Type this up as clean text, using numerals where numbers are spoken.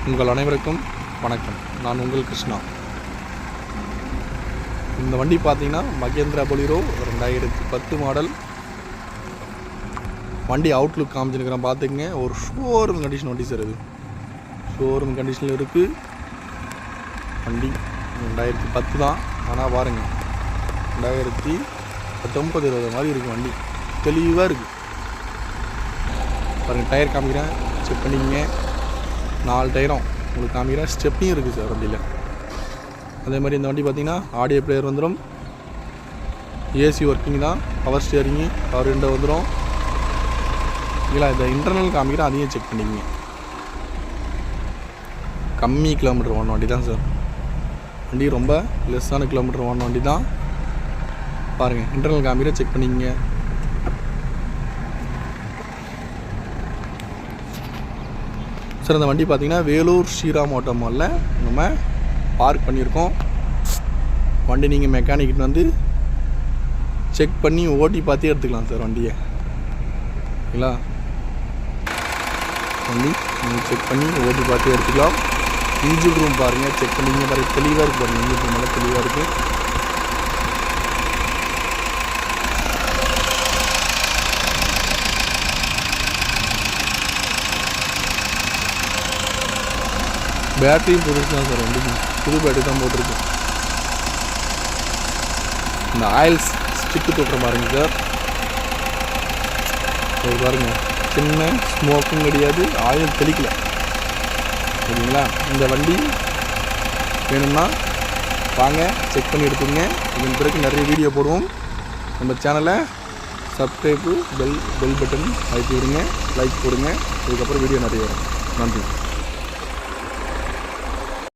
உங்கள் அனைவருக்கும் வணக்கம். நான் உங்கள் கிருஷ்ணா. இந்த வண்டி பார்த்தீங்கன்னா மகேந்திரா பொலிரோ 2010 மாடல் வண்டி. அவுட்லுக் காமிச்சிருக்கிறேன் பார்த்துக்குங்க. ஒரு ஷோரூம் கண்டிஷன் வண்டி சார். இது ஷோரூம் கண்டிஷனில் இருக்குது வண்டி. 2010 தான், ஆனால் பாருங்கள் 2019-20 மாதிரி இருக்குது வண்டி. தெளிவாக இருக்குது பாருங்கள். டயர் காமிக்கிறேன், செக் பண்ணிக்கங்க. 4 டயரும் உங்களுக்கு காமிக்கிறேன். ஸ்டெப்பையும் இருக்குது சார் வண்டியில். அதே மாதிரி இந்த வண்டி பார்த்திங்கன்னா ஆடியோ பிளேயர் வந்துடும், ஏசி ஒர்க்கிங் தான், பவர் ஸ்டியரிங்கு, பவர் விண்டோ வந்துடும். இல்லை இந்த இன்டர்னல் காமிக்கிறேன், அதையும் செக் பண்ணிக்கங்க. கம்மி கிலோமீட்டர் ஓடின வண்டி தான் சார் வண்டி. ரொம்ப லெஸ்ஸான கிலோமீட்டர் ஓடின வண்டி தான். பாருங்கள், இன்டர்னல் காமிக்கிறேன், செக் பண்ணிக்கங்க. சார் இந்த வண்டி பார்த்திங்கன்னா வேலூர் ஸ்ரீராம் ஆட்டோ மாலில் நம்ம பார்க் பண்ணியிருக்கோம். வண்டி நீங்கள் மெக்கானிக்கிட்ட வந்து செக் பண்ணி ஓட்டி பார்த்தே எடுத்துக்கலாம் சார் வண்டியை. ஓகேங்களா? வண்டி நீங்கள் செக் பண்ணி ஓட்டி பார்த்தே எடுத்துக்கலாம். இன்ஜின் ரூம் பாருங்கள், செக் பண்ணிங்க. பாருங்கள், தெளிவாக இருக்குது பாருங்கள். இன்ஜின் ரூம் எல்லாம் தெளிவாக இருக்குது. பேட்டரியும் புதுசு தான் சார் வண்டிக்கு. புது பேட்டரி தான் போட்டிருக்கு. இந்த ஆயில் ஸ்டிக்கு தொட்டுற பாருங்க சார். ஒரு பாருங்கள், சின்ன ஸ்மோக்கும் கிடையாது, ஆயில் தெளிக்கல. சரிங்களா? இந்த வண்டி வேணும்னா வாங்க, செக் பண்ணி எடுத்துங்க. இதன் பிறகு நிறைய வீடியோ போடுவோம். நம்ம சேனலை சப்ஸ்கிரைபு பெல் பட்டன் அழுத்தி விடுங்க, லைக் போடுங்க. இதுக்கப்புறம் வீடியோ நிறைய வரும். நன்றி.